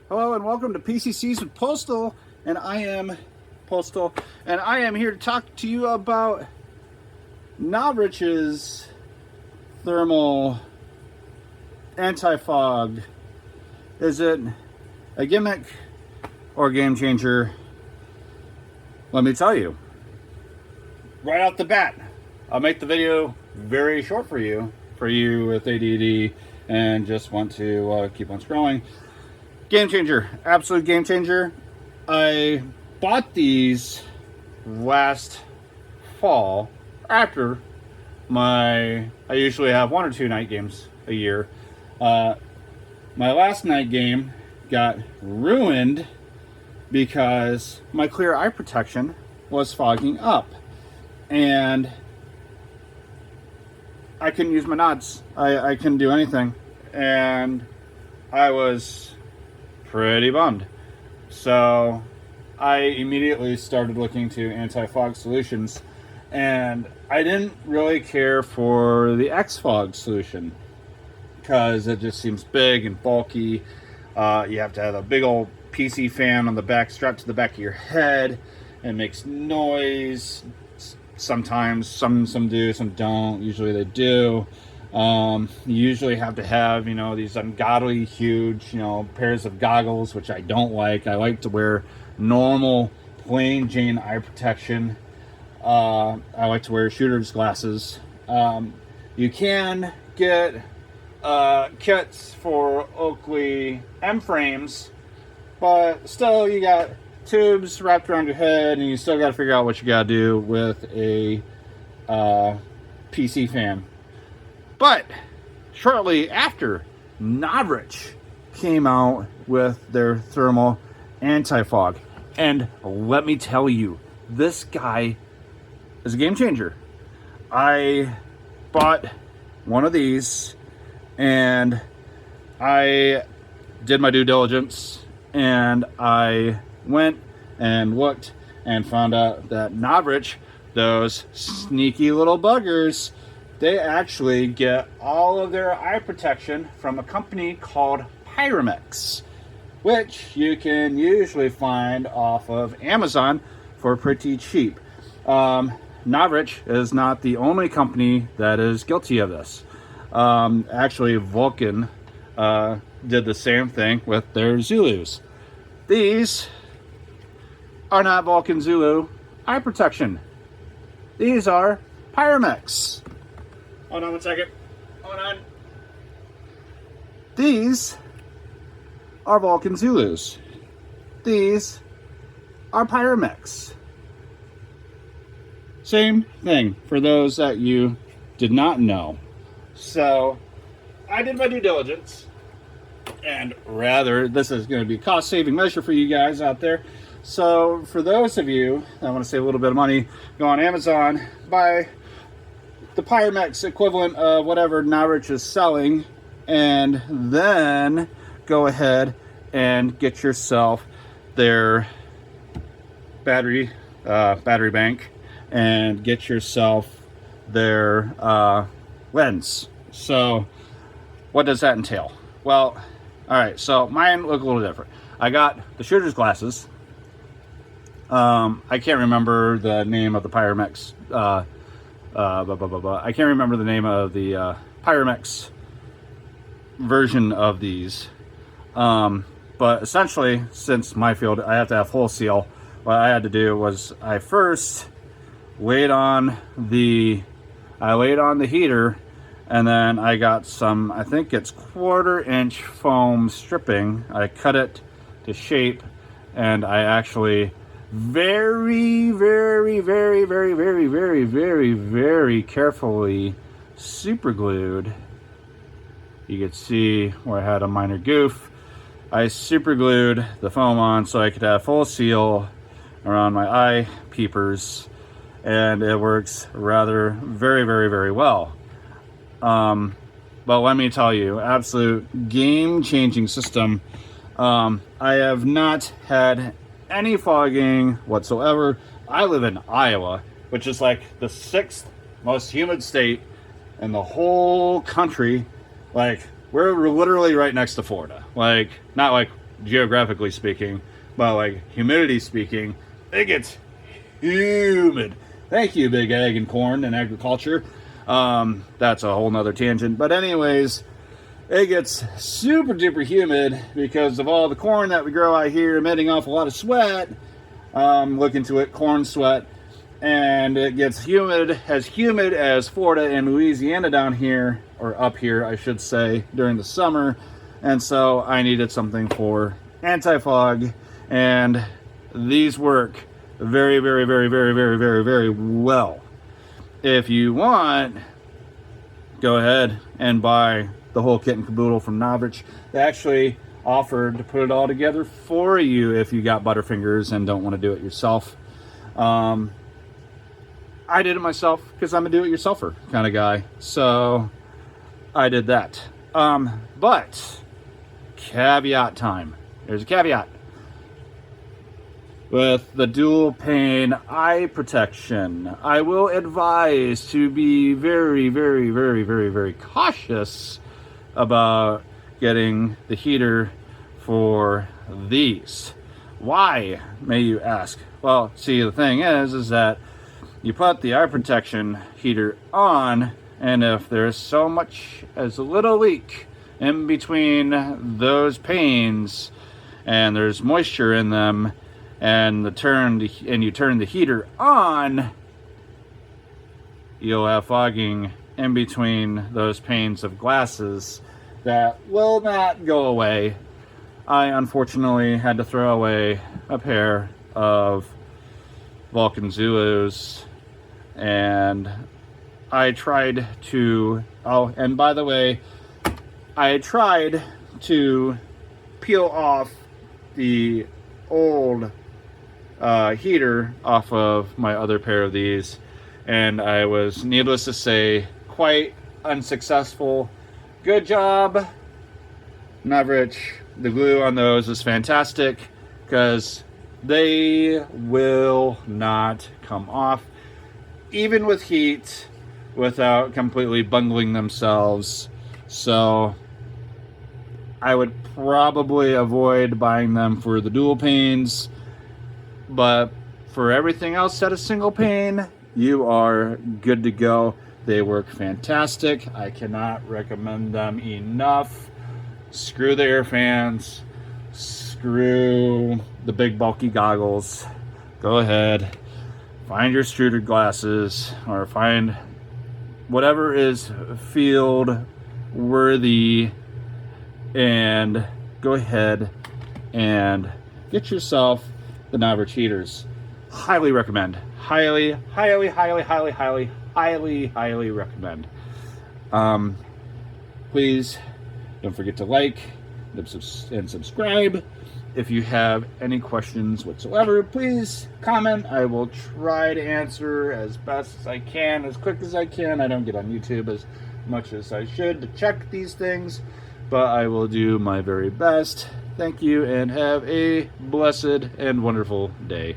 Hello and welcome to PCCs with Postal, and I am Postal, and I am here to talk to you about Novritsch's thermal anti-fog. Is it a gimmick or a game changer? Let me tell you. Right off the bat, I'll make the video very short for you with ADD and just want to keep on scrolling. Game changer, absolute game changer. I bought these last fall after I usually have 1 or 2 night games a year. My last night game got ruined because my clear eye protection was fogging up and I couldn't use my nods. I couldn't do anything and I was pretty bummed. So I immediately started looking to anti-fog solutions, and I didn't really care for the X-Fog solution because it just seems big and bulky. You have to have a big old PC fan on the back, strapped to the back of your head. It makes noise. Sometimes some do, some don't. Usually they do. You usually have to have, these ungodly huge, pairs of goggles, which I don't like. I like to wear normal, plain Jane eye protection. I like to wear shooter's glasses. You can get kits for Oakley M-frames, but still you got tubes wrapped around your head, and you still got to figure out what you got to do with a PC fan. But shortly after, Novritsch came out with their thermal anti-fog. And let me tell you, this guy is a game changer. I bought one of these and I did my due diligence and I went and looked and found out that Novritsch, those sneaky little buggers, they actually get all of their eye protection from a company called Pyramex, which you can usually find off of Amazon for pretty cheap. Novritsch is not the only company that is guilty of this. Actually, Vulcan did the same thing with their Zulus. These are not Vulcan Zulu eye protection. These are Pyramex. Hold on one second. Hold on. These are Vulcan Zulus. These are Pyramex. Same thing for those that you did not know. So I did my due diligence, and rather this is going to be a cost-saving measure for you guys out there. So for those of you that want to save a little bit of money, go on Amazon, buy the Pyramex equivalent of whatever Novritsch is selling, and then go ahead and get yourself their battery bank and get yourself their lens. So what does that entail? Well, all right, so mine look a little different. I got the shooter's glasses. I can't remember the name of the Pyramex. I can't remember the name of the Pyramex version of these. But essentially, since my field, I have to have full seal. What I had to do was I first laid on the heater, and then I got some, I think it's 1/4 inch foam stripping. I cut it to shape, and I actually very carefully super glued. You could see where I had a minor goof. I super glued the foam on so I could have full seal around my eye peepers, and it works rather very well. But let me tell you, absolute game-changing system. I have not had any fogging whatsoever. I live in Iowa, which is like the 6th most humid state in the whole country. Like, we're literally right next to Florida. Like, not like geographically speaking, but like humidity speaking, it gets humid. Thank you, Big Ag and Corn and Agriculture. That's a whole nother tangent. But anyways, it gets super duper humid because of all the corn that we grow out here emitting off a lot of sweat. Look into it, corn sweat. And it gets humid as Florida and Louisiana down here, or up here, I should say, during the summer. And so I needed something for anti-fog, and these work very, very, very, very, very, very, very well. If you want, go ahead and buy the whole kit and caboodle from Novritsch. They actually offered to put it all together for you if you got butterfingers and don't want to do it yourself. I did it myself because I'm a do-it-yourselfer kind of guy, so I did that. But caveat time. There's a caveat. With the dual pane eye protection, I will advise to be very, very, very, very, very cautious about getting the heater for these. Why, may you ask? Well, see, the thing is that you put the eye protection heater on, and if there's so much as a little leak in between those panes, and there's moisture in them, and you turn the heater on, you'll have fogging in between those panes of glasses that will not go away. I unfortunately had to throw away a pair of Vulcan Zulus, and I tried to, oh, and by the way, I tried to peel off the old heater off of my other pair of these, and I was, needless to say, quite unsuccessful. Good job, Novritsch. The glue on those is fantastic because they will not come off, even with heat, without completely bungling themselves. So I would probably avoid buying them for the dual panes, but for everything else at a single pane, you are good to go. They work fantastic. I cannot recommend them enough. Screw the air fans, screw the big bulky goggles. Go ahead, find your extruded glasses, or find whatever is field worthy, and go ahead and get yourself the Novritsch heaters. Highly recommend. Highly, highly, highly, highly, highly, highly, highly recommend. Please don't forget to like and subscribe. If you have any questions whatsoever, please comment. I will try to answer as best as I can, as quick as I can. I don't get on YouTube as much as I should to check these things, but I will do my very best. Thank you, and have a blessed and wonderful day.